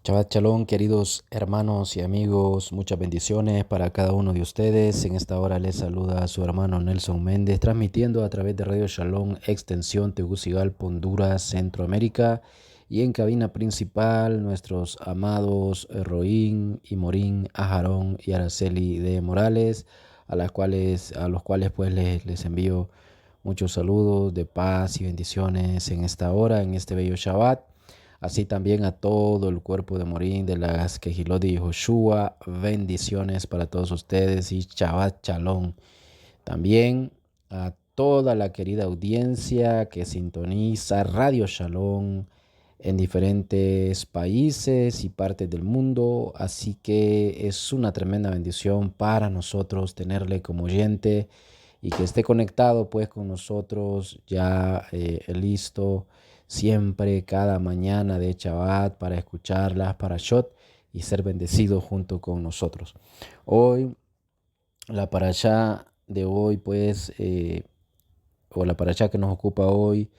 Shabbat Shalom, queridos hermanos y amigos, muchas bendiciones para cada uno de ustedes. En esta hora les saluda a su hermano Nelson Méndez, transmitiendo a través de Radio Shalom, extensión Tegucigalpa, Honduras, Centroamérica, y en cabina principal nuestros amados Roín y Morín, Ajarón y Araceli de Morales, a los cuales pues les envío muchos saludos de paz y bendiciones en esta hora, en este bello Shabbat. Así también a todo el cuerpo de Morín de las Quejilot de Yehoshua. Bendiciones para todos ustedes y Shabbat Shalom. También a toda la querida audiencia que sintoniza Radio Shalom en diferentes países y partes del mundo. Así que es una tremenda bendición para nosotros tenerle como oyente y que esté conectado pues con nosotros ya listo siempre cada mañana de Shabbat para escuchar las parashot y ser bendecido junto con nosotros. Hoy, la parashá de hoy pues, o la parashá que nos ocupa hoy,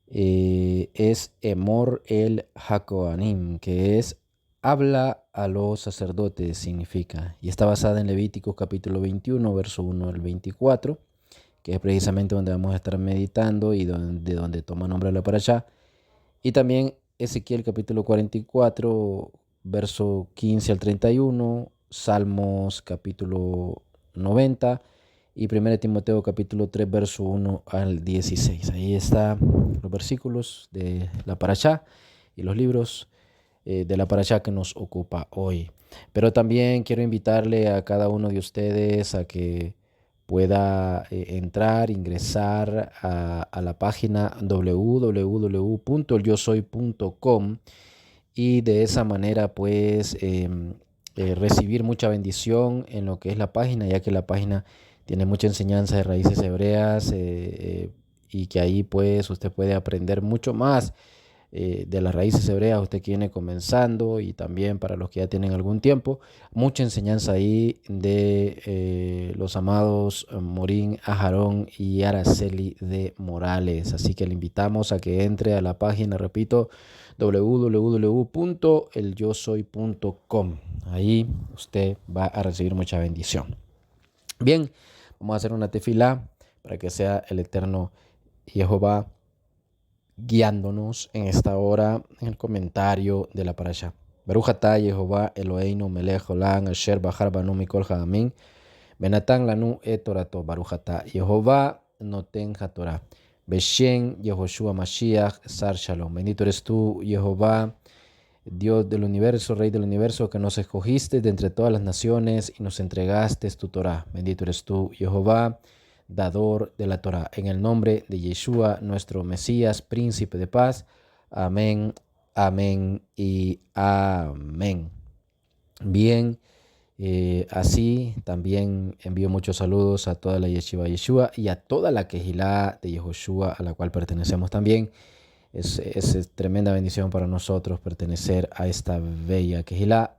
es Emor el Hakoanim, que es habla a los sacerdotes, significa, y está basada en Levíticos capítulo 21, verso 1 al 24, que es precisamente donde vamos a estar meditando y de donde toma nombre la parashá. Y también Ezequiel capítulo 44, verso 15 al 31, Salmos capítulo 90 y 1 Timoteo capítulo 3, verso 1 al 16. Ahí están los versículos de la parashá y los libros de la parashá que nos ocupa hoy. Pero también quiero invitarle a cada uno de ustedes a que pueda ingresar a la página www.elyosoy.com y de esa manera pues recibir mucha bendición en lo que es la página, ya que la página tiene mucha enseñanza de raíces hebreas y que ahí pues usted puede aprender mucho más de las raíces hebreas, usted que viene comenzando, y también para los que ya tienen algún tiempo, mucha enseñanza ahí de los amados Morín, Ajarón y Araceli de Morales. Así que le invitamos a que entre a la página, repito, www.elyosoy.com. Ahí usted va a recibir mucha bendición. Bien, vamos a hacer una tefilá para que sea el eterno Jehová guiándonos en esta hora en el comentario de la parasha. Baruch atah Yehová Eloheinu melech olam asher bachar banu mikol ha'amim venatan lanu et torato. Baruch atah Yehová noten hatorah beshem Yehoshua Mashiach sar shalom. Bendito eres tú, Jehová, Dios del universo, Rey del universo, que nos escogiste de entre todas las naciones y nos entregaste tu Torah. Bendito eres tú, Jehová, dador de la Torah. En el nombre de Yeshua, nuestro Mesías, príncipe de paz. Amén, amén y amén. Bien, así también envío muchos saludos a toda la Yeshiva Yeshua y a toda la Kehilá de Yehoshua, a la cual pertenecemos también. Es tremenda bendición para nosotros pertenecer a esta bella Kehilá,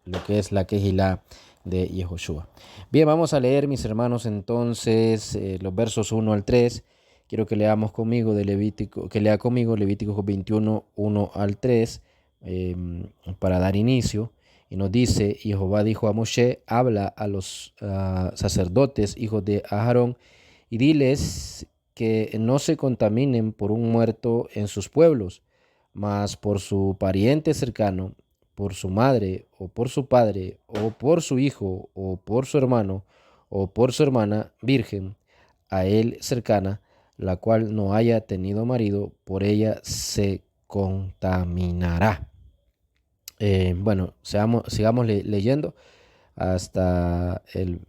lo que es la Kehilá de Yehoshua. Bien, vamos a leer, mis hermanos, entonces los versos 1 al 3. Quiero que leamos conmigo de Levítico, que lea conmigo Levíticos 21, 1 al 3, para dar inicio. Y nos dice: Jehová dijo a Moshe: habla a los sacerdotes, hijos de Aarón, y diles que no se contaminen por un muerto en sus pueblos, mas por su pariente cercano, por su madre, o por su padre, o por su hijo, o por su hermano, o por su hermana virgen, a él cercana, la cual no haya tenido marido, por ella se contaminará. Bueno, sigamos leyendo hasta el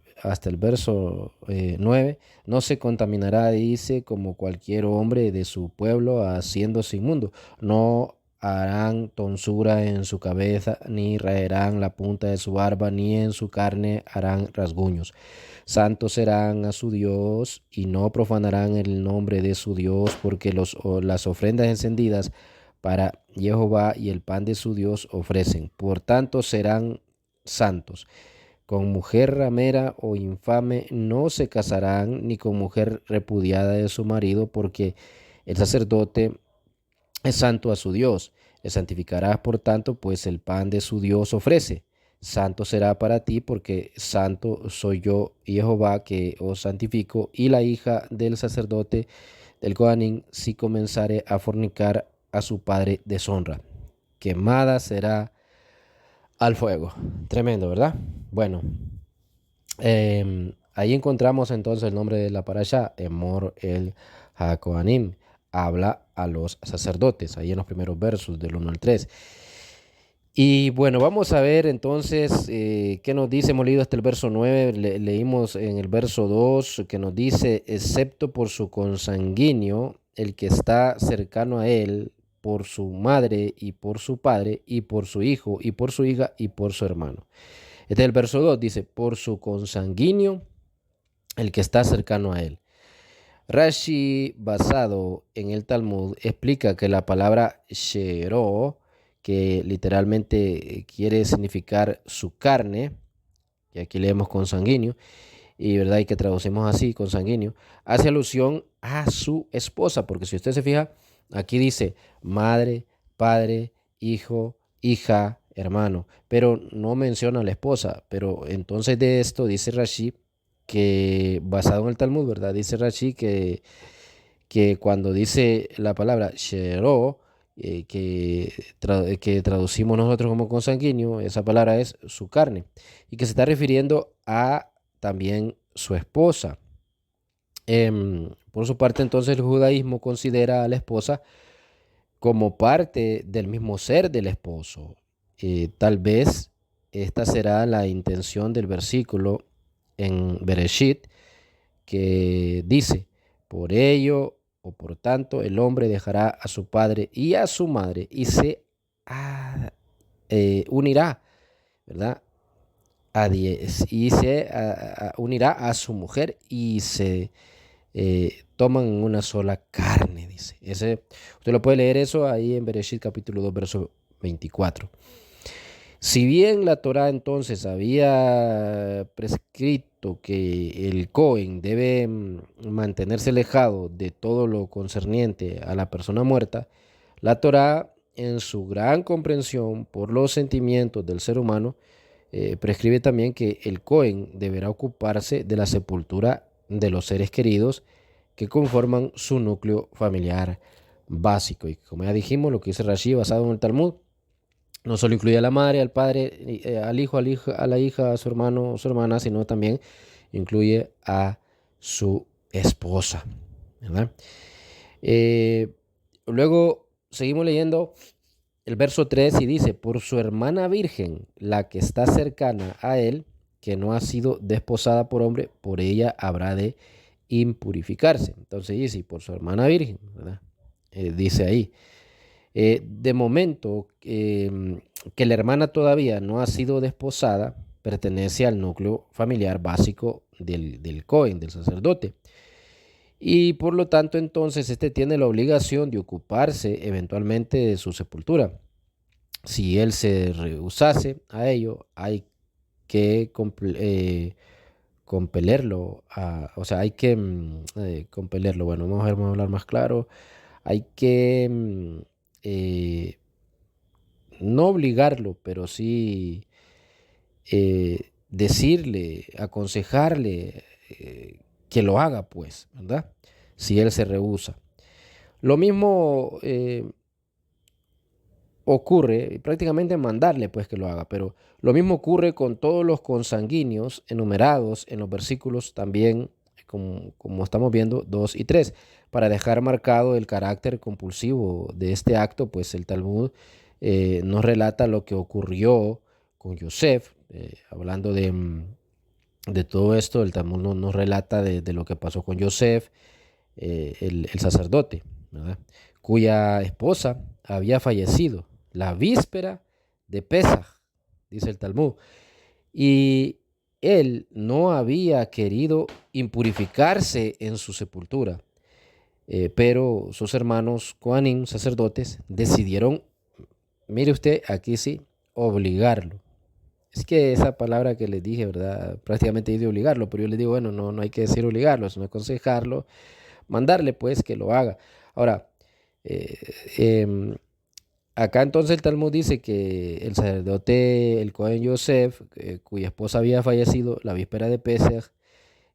verso 9. No se contaminará, dice, como cualquier hombre de su pueblo, haciéndose inmundo. No harán tonsura en su cabeza, ni raerán la punta de su barba, ni en su carne harán rasguños. Santos serán a su Dios, y no profanarán el nombre de su Dios, porque las ofrendas encendidas para Jehová y el pan de su Dios ofrecen. Por tanto serán santos. Con mujer ramera o infame no se casarán, ni con mujer repudiada de su marido, porque el sacerdote es santo a su Dios. Le santificarás, por tanto, pues el pan de su Dios ofrece. Santo será para ti, porque santo soy yo, Jehová, que os santifico. Y la hija del sacerdote del Coanín, si comenzare a fornicar a su padre, deshonra. Quemada será al fuego. Tremendo, ¿verdad? Bueno, ahí encontramos entonces el nombre de la parasha, Emor el HaKohanim. Habla a los sacerdotes, ahí en los primeros versos del 1 al 3. Y bueno, vamos a ver entonces qué nos dice. Hemos leído hasta el verso 9, leímos en el verso 2 que nos dice, excepto por su consanguíneo, el que está cercano a él, por su madre y por su padre, y por su hijo y por su hija y por su hermano. Este es el verso 2, dice, por su consanguíneo, el que está cercano a él. Rashi, basado en el Talmud, explica que la palabra shero, que literalmente quiere significar su carne, y aquí leemos consanguíneo, y verdad, y que traducimos así, consanguíneo, hace alusión a su esposa, porque si usted se fija, aquí dice madre, padre, hijo, hija, hermano, pero no menciona a la esposa. Pero entonces de esto dice Rashi que, basado en el Talmud, ¿verdad? Dice Rashi que cuando dice la palabra shero, que traducimos nosotros como consanguíneo, esa palabra es su carne, y que se está refiriendo a también su esposa. Por su parte, entonces, el judaísmo considera a la esposa como parte del mismo ser del esposo. Tal vez esta será la intención del versículo en Bereshit, que dice, por ello o por tanto el hombre dejará a su padre y a su madre y se unirá, ¿verdad? Y se unirá a su mujer y se toman una sola carne, dice. Usted lo puede leer eso ahí en Bereshit capítulo 2, verso 24. Si bien la Torá entonces había prescrito que el Cohen debe mantenerse alejado de todo lo concerniente a la persona muerta, la Torá, en su gran comprensión por los sentimientos del ser humano, prescribe también que el Cohen deberá ocuparse de la sepultura de los seres queridos que conforman su núcleo familiar básico. Y como ya dijimos, lo que dice Rashi basado en el Talmud, no solo incluye a la madre, al padre, al hijo, a la hija, a su hermano o su hermana, sino también incluye a su esposa, ¿verdad? Luego seguimos leyendo el verso 3 y dice, por su hermana virgen, la que está cercana a él, que no ha sido desposada por hombre, por ella habrá de impurificarse. Entonces dice, por su hermana virgen, ¿verdad? Dice ahí. De momento, que la hermana todavía no ha sido desposada, pertenece al núcleo familiar básico del Cohen, del sacerdote. Y por lo tanto, entonces, este tiene la obligación de ocuparse eventualmente de su sepultura. Si él se rehusase a ello, hay que compelerlo, o sea, hay que compelerlo. Bueno, vamos a hablar más claro. Hay que no obligarlo, pero sí decirle, aconsejarle que lo haga, pues, ¿verdad? Si él se rehúsa. Lo mismo ocurre, prácticamente mandarle pues que lo haga, pero lo mismo ocurre con todos los consanguíneos enumerados en los versículos también, como estamos viendo, 2 y 3. Para dejar marcado el carácter compulsivo de este acto, pues el Talmud nos relata lo que ocurrió con Yosef, hablando de todo esto. El Talmud nos relata de lo que pasó con Yosef, el sacerdote, ¿verdad? Cuya esposa había fallecido la víspera de Pesaj, dice el Talmud, y él no había querido impurificarse en su sepultura, pero sus hermanos Coanim, sacerdotes, decidieron, mire usted, aquí sí, obligarlo. Es que esa palabra que les dije, ¿verdad? Prácticamente es de obligarlo, pero yo les digo, bueno, no hay que decir obligarlo, sino aconsejarlo, mandarle pues que lo haga. Ahora, Eh, em, Acá entonces el Talmud dice que el sacerdote, el Cohen Yosef, cuya esposa había fallecido la víspera de Pesach,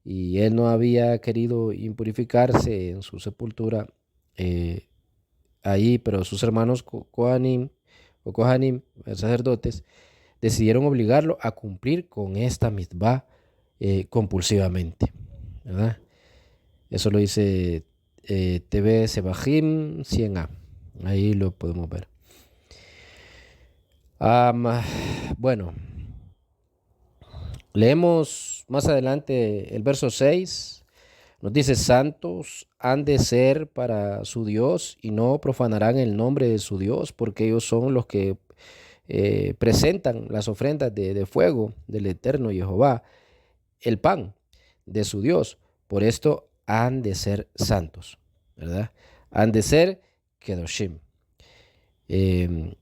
y él no había querido impurificarse en su sepultura eh, ahí, pero sus hermanos Kohanim o Kohanim, sacerdotes, decidieron obligarlo a cumplir con esta mitzvah compulsivamente, ¿verdad? Eso lo dice TV Sebahim 100a. Ahí lo podemos ver. Am, bueno, leemos más adelante el verso 6. Nos dice, santos han de ser para su Dios y no profanarán el nombre de su Dios, porque ellos son los que presentan las ofrendas de fuego del eterno Jehová, el pan de su Dios. Por esto han de ser santos, ¿verdad? Han de ser kedoshim. Em,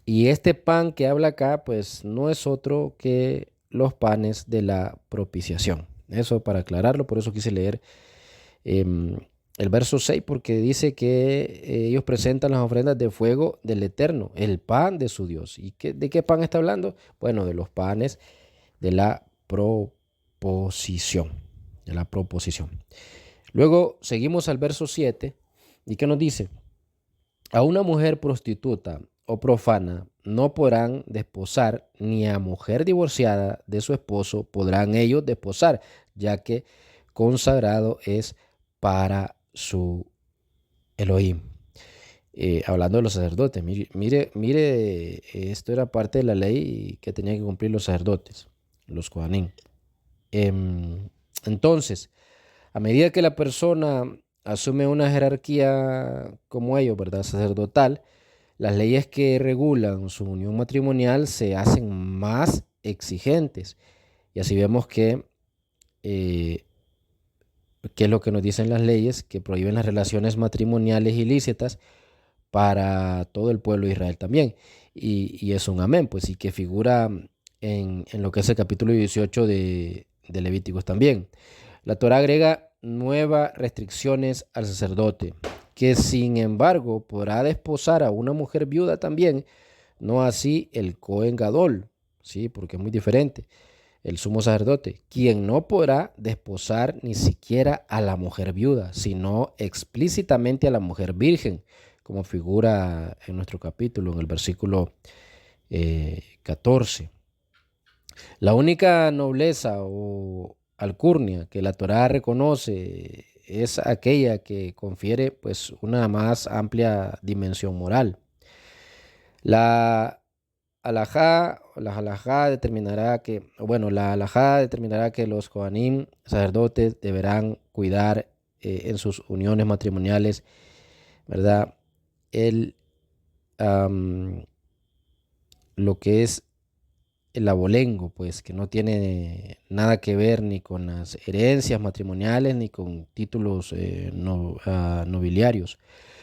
y este pan que habla acá, pues no es otro que los panes de la propiciación. Eso para aclararlo, por eso quise leer em, el verso 6, porque dice que ellos presentan las ofrendas de fuego del Eterno, el pan de su Dios. ¿Y de qué pan está hablando? Bueno, de los panes de la proposición, de la proposición. Luego seguimos al verso 7, y que nos dice, a una mujer prostituta o profana no podrán desposar, ni a mujer divorciada de su esposo podrán ellos desposar, ya que consagrado es para su Elohim. Hablando de los sacerdotes, mire, esto era parte de la ley que tenían que cumplir los sacerdotes, los Kohanim. Entonces, a medida que la persona asume una jerarquía como ellos, ¿verdad? Sacerdotal, las leyes que regulan su unión matrimonial se hacen más exigentes. Y así vemos que, ¿qué es lo que nos dicen las leyes? Que prohíben las relaciones matrimoniales ilícitas para todo el pueblo de Israel también. Y es un amén, pues, y que figura en lo que es el capítulo 18 de Levíticos también. La Torá agrega nuevas restricciones al sacerdote, que sin embargo podrá desposar a una mujer viuda también, no así el Cohen Gadol, ¿sí? Porque es muy diferente. El sumo sacerdote, quien no podrá desposar ni siquiera a la mujer viuda, sino explícitamente a la mujer virgen, como figura en nuestro capítulo, en el versículo 14. La única nobleza o alcurnia que la Torá reconoce es aquella que confiere pues una más amplia dimensión moral. La halajá determinará que los Kohanim, sacerdotes, deberán cuidar en sus uniones matrimoniales, ¿verdad? El, am, lo que es el abolengo, pues que no tiene nada que ver ni con las herencias matrimoniales ni con títulos nobiliarios,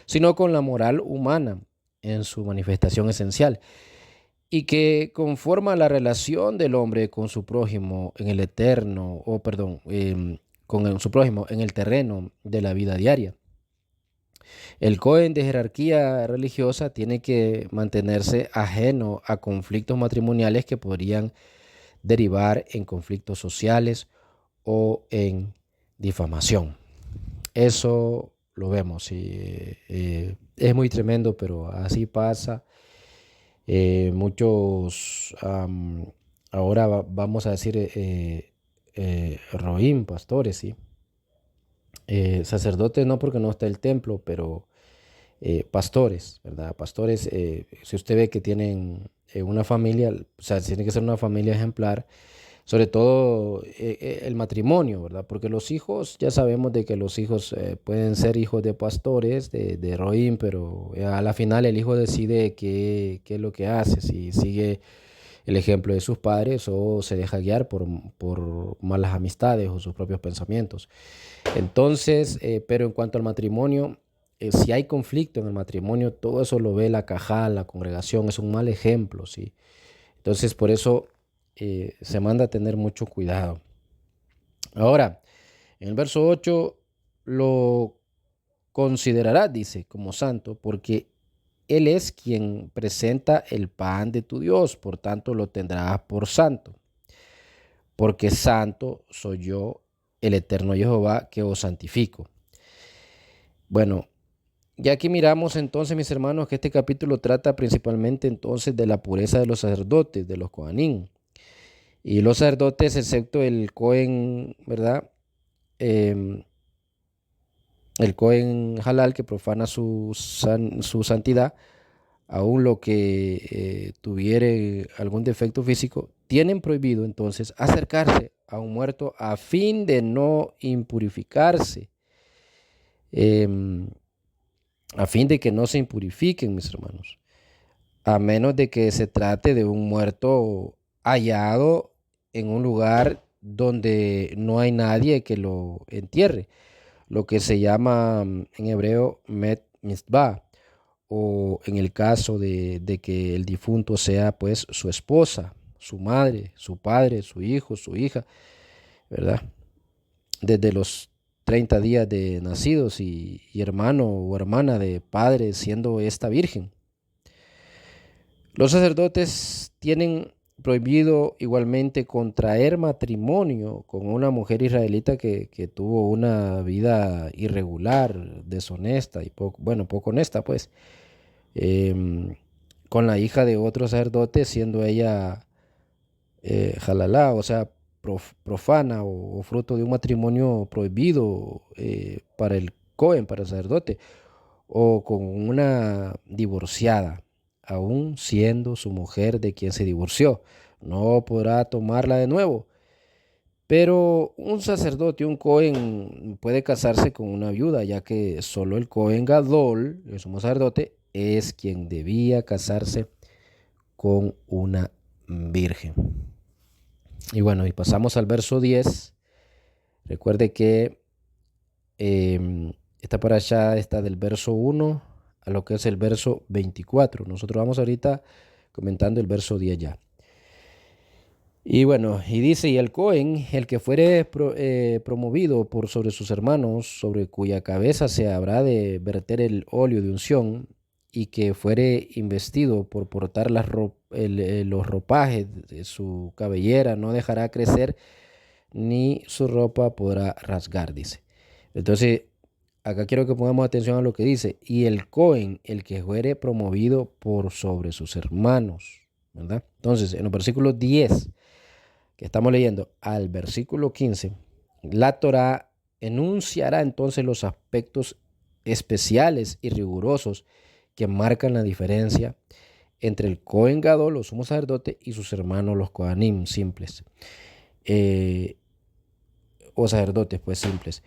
sino con la moral humana en su manifestación esencial y que conforma la relación del hombre con su prójimo en el eterno, o perdón, con su prójimo en el terreno de la vida diaria. El Cohen de jerarquía religiosa tiene que mantenerse ajeno a conflictos matrimoniales que podrían derivar en conflictos sociales o en difamación. Eso lo vemos y es muy tremendo, pero así pasa. Muchos, ahora vamos a decir, roim, pastores, ¿sí? Sacerdotes no, porque no está el templo, pero pastores, ¿verdad? Pastores, si usted ve que tienen una familia, o sea, tiene que ser una familia ejemplar, sobre todo el matrimonio, ¿verdad? Porque los hijos, ya sabemos de que los hijos pueden ser hijos de pastores, de roim, pero a la final el hijo decide qué es lo que hace, si sigue el ejemplo de sus padres o se deja guiar por malas amistades o sus propios pensamientos. Entonces, pero en cuanto al matrimonio, si hay conflicto en el matrimonio, todo eso lo ve la cajal, la congregación, es un mal ejemplo, ¿sí? Entonces, por eso se manda a tener mucho cuidado. Ahora, en el verso 8 lo considerarás, dice, como santo, porque Él es quien presenta el pan de tu Dios, por tanto lo tendrás por santo. Porque santo soy yo, el eterno Jehová, que os santifico. Bueno, ya aquí miramos entonces, mis hermanos, que este capítulo trata principalmente entonces de la pureza de los sacerdotes, de los Cohanim. Y los sacerdotes, excepto el Cohen, ¿verdad? El Cohen halal que profana su santidad, aún lo que tuviere algún defecto físico, tienen prohibido entonces acercarse a un muerto a fin de no impurificarse, em, a fin de que no se impurifiquen, mis hermanos, a menos de que se trate de un muerto hallado en un lugar donde no hay nadie que lo entierre, lo que se llama en hebreo met mitzvah, o en el caso de que el difunto sea pues su esposa, su madre, su padre, su hijo, su hija, ¿verdad? Desde los 30 días de nacidos y hermano o hermana de padre siendo esta virgen. Los sacerdotes tienen prohibido igualmente contraer matrimonio con una mujer israelita que tuvo una vida irregular, deshonesta y poco honesta, pues, em, con la hija de otro sacerdote, siendo ella halalá, o sea, profana o fruto de un matrimonio prohibido para el Cohen, para el sacerdote, o con una divorciada, aun siendo su mujer de quien se divorció. No podrá tomarla de nuevo. Pero un sacerdote, un Cohen, puede casarse con una viuda, ya que solo el Cohen Gadol, el sumo sacerdote, es quien debía casarse con una virgen. Y bueno, y pasamos al verso 10. Recuerde que esta parasha está del verso 1 a lo que es el verso 24. Nosotros vamos ahorita comentando el verso 10 ya. Y bueno, y dice, y el Cohen, el que fuere promovido por sobre sus hermanos, sobre cuya cabeza se habrá de verter el óleo de unción, y que fuere investido por portar los ropajes de su cabellera, no dejará crecer, ni su ropa podrá rasgar, dice. Entonces, acá quiero que pongamos atención a lo que dice, y el Cohen, el que fuere promovido por sobre sus hermanos, ¿verdad? Entonces, en los versículos 10 que estamos leyendo al versículo 15, la Torá enunciará entonces los aspectos especiales y rigurosos que marcan la diferencia entre el Cohen Gadol, los sumo sacerdote, y sus hermanos los Kohanim simples, o sacerdotes pues simples.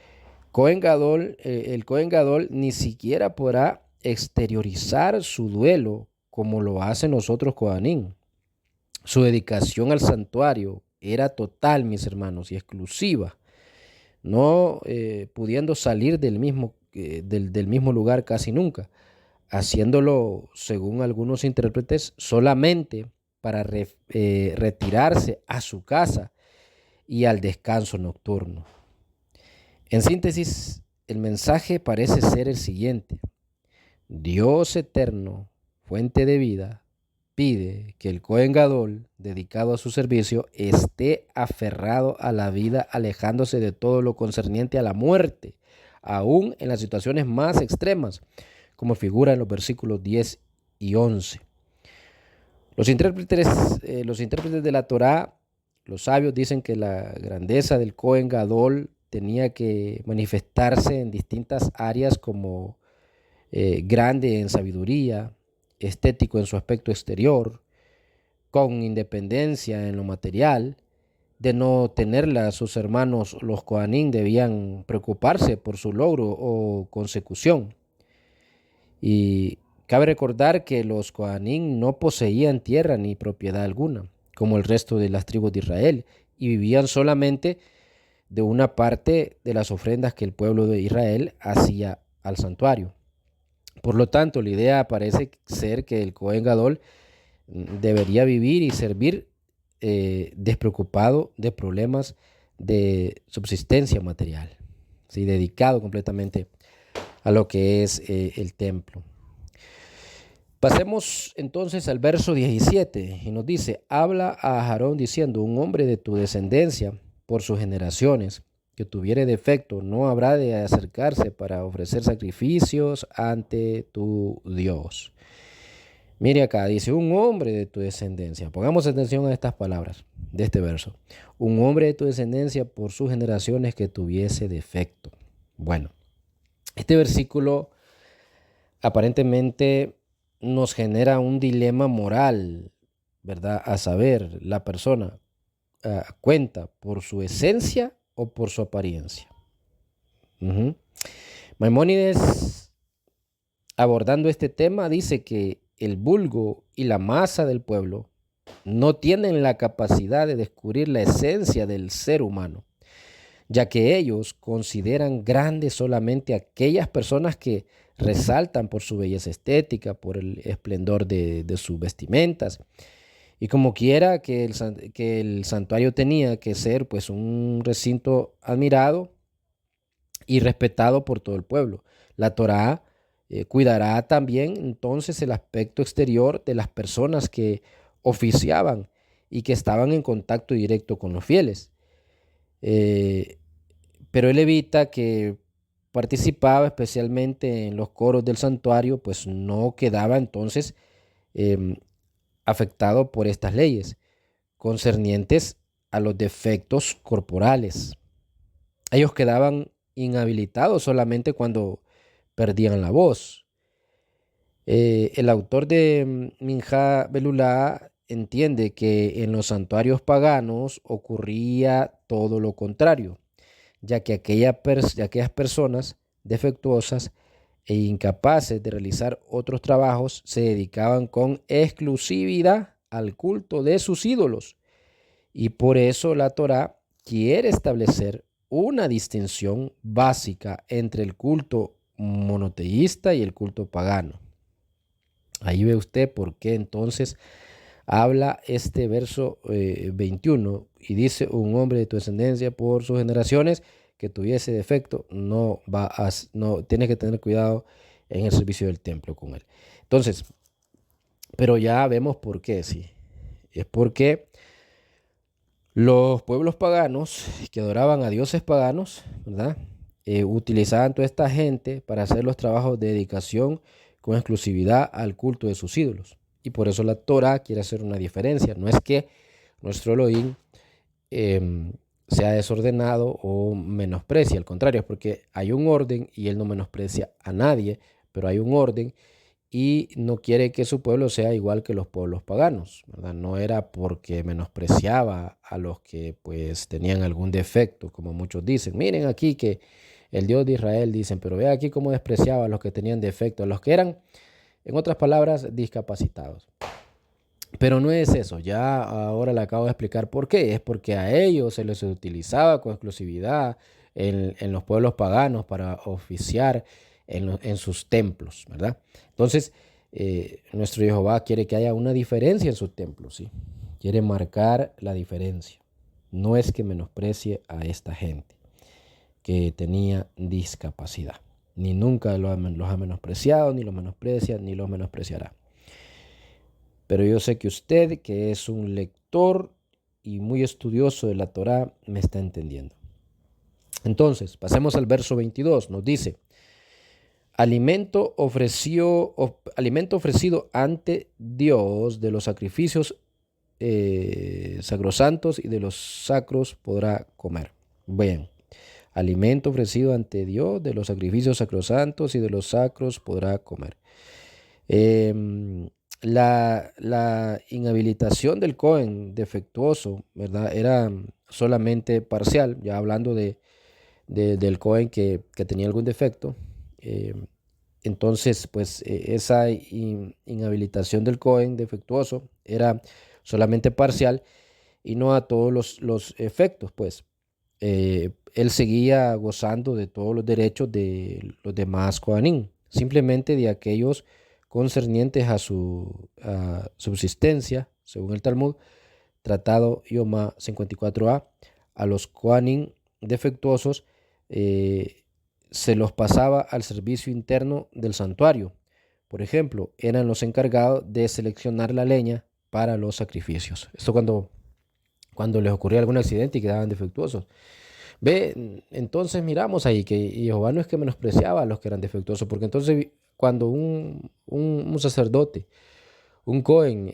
El Cohen Gadol ni siquiera podrá exteriorizar su duelo como lo hacen los otros Kohanim. Su dedicación al santuario era total, mis hermanos, y exclusiva, no pudiendo salir del mismo lugar casi nunca, haciéndolo, según algunos intérpretes, solamente para retirarse a su casa y al descanso nocturno. En síntesis, el mensaje parece ser el siguiente: Dios eterno, fuente de vida, pide que el Cohen Gadol, dedicado a su servicio, esté aferrado a la vida, alejándose de todo lo concerniente a la muerte, aún en las situaciones más extremas, como figura en los versículos 10 y 11. Los intérpretes de la Torá, los sabios, dicen que la grandeza del Cohen Gadol tenía que manifestarse en distintas áreas, como grande en sabiduría, estético en su aspecto exterior, con independencia en lo material. De no tenerla, sus hermanos los Kohanim debían preocuparse por su logro o consecución. Y cabe recordar que los Kohanim no poseían tierra ni propiedad alguna, como el resto de las tribus de Israel, y vivían solamente de una parte de las ofrendas que el pueblo de Israel hacía al santuario. Por lo tanto, la idea parece ser que el Cohen Gadol debería vivir y servir despreocupado de problemas de subsistencia material, ¿sí? Dedicado completamente a lo que es el templo. Pasemos entonces al verso 17 y nos dice, habla a Aarón diciendo, un hombre de tu descendencia por sus generaciones que tuviere defecto no habrá de acercarse para ofrecer sacrificios ante tu Dios. Mire acá, dice, un hombre de tu descendencia. Pongamos atención a estas palabras de este verso. Un hombre de tu descendencia por sus generaciones que tuviese defecto. Bueno, este versículo aparentemente nos genera un dilema moral, ¿verdad? A saber, la persona cuenta por su esencia o por su apariencia. Maimónides, abordando este tema, dice que el vulgo y la masa del pueblo no tienen la capacidad de descubrir la esencia del ser humano, ya que ellos consideran grandes solamente aquellas personas que resaltan por su belleza estética, por el esplendor de sus vestimentas. Y como quiera que el santuario tenía que ser pues un recinto admirado y respetado por todo el pueblo. La Torá cuidará también entonces el aspecto exterior de las personas que oficiaban y que estaban en contacto directo con los fieles. Eh, pero el levita que participaba especialmente en los coros del santuario, pues no quedaba entonces afectado por estas leyes concernientes a los defectos corporales. Ellos quedaban inhabilitados solamente cuando perdían la voz. El autor de Minja Belulá entiende que en los santuarios paganos ocurría todo lo contrario, ya que aquellas personas defectuosas e incapaces de realizar otros trabajos se dedicaban con exclusividad al culto de sus ídolos. Y por eso la Torá quiere establecer una distinción básica entre el culto monoteísta y el culto pagano. Ahí ve usted por qué entonces habla este verso 21 y dice, un hombre de tu descendencia por sus generaciones que tuviese defecto, no tiene que tener cuidado en el servicio del templo con él. Entonces, pero ya vemos por qué, sí. Es porque los pueblos paganos que adoraban a dioses paganos, ¿verdad? Utilizaban toda esta gente para hacer los trabajos de dedicación con exclusividad al culto de sus ídolos. Y por eso la Torah quiere hacer una diferencia. No es que nuestro Elohim sea desordenado o menosprecia, al contrario, es porque hay un orden y él no menosprecia a nadie, pero hay un orden y no quiere que su pueblo sea igual que los pueblos paganos, ¿verdad? No era porque menospreciaba a los que pues tenían algún defecto, como muchos dicen. Miren aquí que el Dios de Israel, dicen, pero ve aquí cómo despreciaba a los que tenían defectos, a los que eran, en otras palabras, discapacitados. Pero no es eso, ya ahora le acabo de explicar por qué. Es porque a ellos se les utilizaba con exclusividad en los pueblos paganos para oficiar en sus templos, ¿verdad? Entonces, nuestro Jehová quiere que haya una diferencia en sus templos, ¿sí? Quiere marcar la diferencia. No es que menosprecie a esta gente que tenía discapacidad. Ni nunca los ha menospreciado, ni los menosprecia, ni los menospreciará. Pero yo sé que usted, que es un lector y muy estudioso de la Torá, me está entendiendo. Entonces, pasemos al verso 22. Nos dice, alimento ofrecido ante Dios de los sacrificios sacrosantos y de los sacros podrá comer. Bien, alimento ofrecido ante Dios de los sacrificios sacrosantos y de los sacros podrá comer. La inhabilitación del Cohen defectuoso, ¿verdad? Era solamente parcial, ya hablando del Cohen que tenía algún defecto. Entonces, pues esa inhabilitación del Cohen defectuoso era solamente parcial y no a todos los efectos, pues. Él seguía gozando de todos los derechos de los demás Kohanim, simplemente de aquellos concernientes a su subsistencia, según el Talmud, Tratado Yoma 54a, a los Kohanim defectuosos se los pasaba al servicio interno del santuario. Por ejemplo, eran los encargados de seleccionar la leña para los sacrificios. Esto cuando les ocurría algún accidente y quedaban defectuosos. Ve, entonces miramos ahí que Jehová no es que menospreciaba a los que eran defectuosos, porque entonces cuando un sacerdote, un Cohen,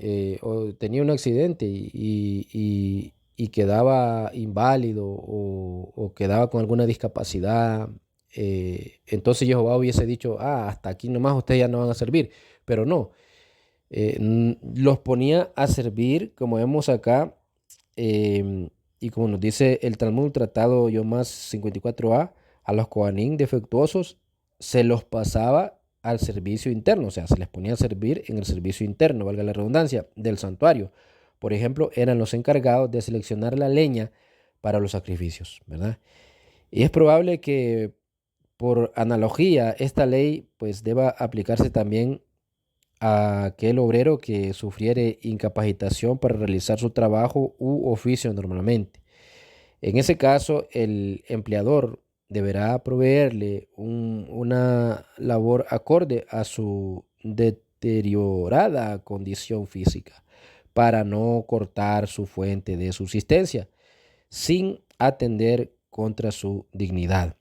tenía un accidente y quedaba inválido o quedaba con alguna discapacidad, entonces Jehová hubiese dicho, hasta aquí nomás ustedes ya no van a servir, pero no, los ponía a servir, como vemos acá, y como nos dice el Talmud Tratado Yomás 54a, a los Kohanim defectuosos se los pasaba al servicio interno, o sea, se les ponía a servir en el servicio interno, valga la redundancia, del santuario. Por ejemplo, eran los encargados de seleccionar la leña para los sacrificios, ¿verdad? Y es probable que por analogía esta ley pues deba aplicarse también a aquel obrero que sufriere incapacitación para realizar su trabajo u oficio normalmente. En ese caso, el empleador deberá proveerle una labor acorde a su deteriorada condición física para no cortar su fuente de subsistencia sin atender contra su dignidad.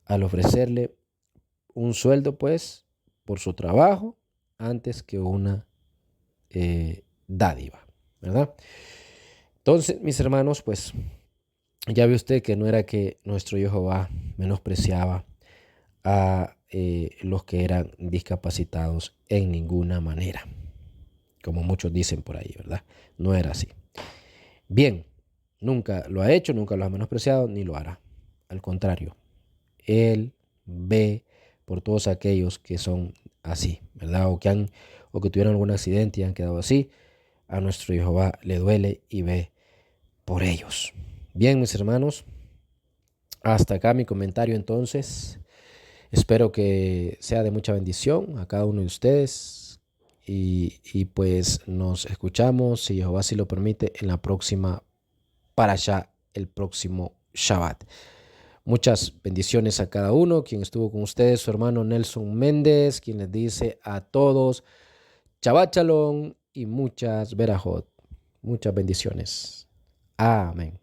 Al ofrecerle un sueldo, pues, por su trabajo antes que una dádiva, ¿verdad? Entonces, mis hermanos, pues ya ve usted que no era que nuestro Jehová menospreciaba a los que eran discapacitados en ninguna manera, como muchos dicen por ahí, ¿verdad? No era así. Bien, nunca lo ha hecho, nunca lo ha menospreciado, ni lo hará. Al contrario, Él ve por todos aquellos que son así, ¿verdad? O que tuvieron algún accidente y han quedado así. A nuestro Jehová le duele y ve por ellos. Bien, mis hermanos, hasta acá mi comentario entonces. Espero que sea de mucha bendición a cada uno de ustedes y pues nos escuchamos, si Jehová así lo permite, en la próxima parashá, el próximo Shabbat. Muchas bendiciones a cada uno. Quien estuvo con ustedes, su hermano Nelson Méndez, quien les dice a todos Shabbat Shalom y muchas verajot. Muchas bendiciones. Amén.